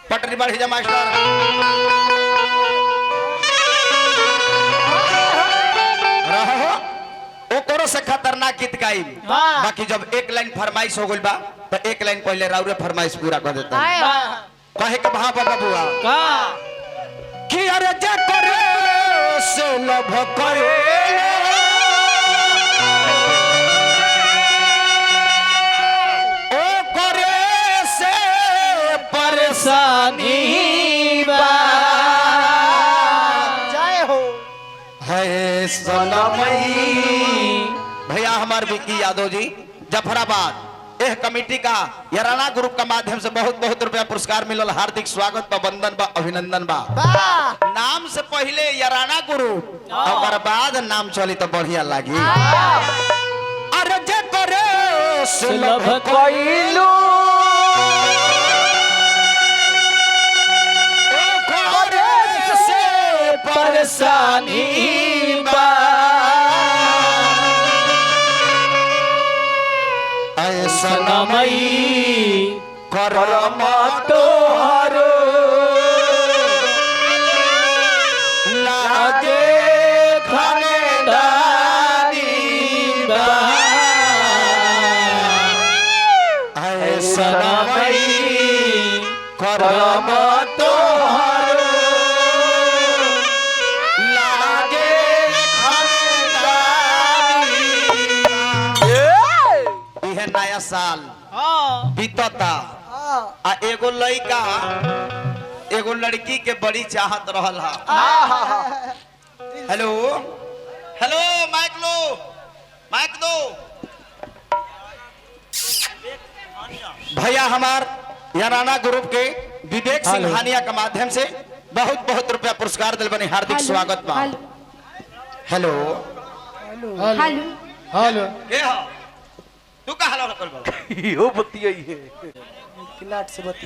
पटरी बढ़ी जा मास्टर। ओकरो से खतरनाक गीत गाई। बाकी जब एक लाइन फरमाइश हो गई बा तो एक लाइन पहले राउरे फरमाइश पूरा कर देता है। कहे के वहां पर बबुआ कि अरे जे करे से लभ करे ओ करे से परेशानी बा जय हो है सनमई। भैया हमारे विक्की यादव जी जफराबाद यह कमेटी का याराना ग्रुप का माध्यम से बहुत बहुत रुपया पुरस्कार मिलल। हार्दिक स्वागत बा, वंदन बा, अभिनंदन बा। नाम से पहले याराना ग्रुप और बाद नाम चली तो बढ़िया लगी। अरे जे करे सुलभ कोइलू करे से परेशानी बा सनमई करम तोहर लागे खानदानी बा सनमई करम तोहर लागे खानदानी। यह नया साल बीतता आ एगो लड़का एगो लड़की के बड़ी चाहत रहल हा। हेलो हेलो माइक लो, माइक दो। भैया हमार याराना ग्रुप के विवेक सिंह हानिया के माध्यम से बहुत बहुत रुपया पुरस्कार दिल बने। हार्दिक स्वागत बा। हेलो हेलो हेलो के हा तू का हाल कर बा यो बतिया है किलाट से बतिया।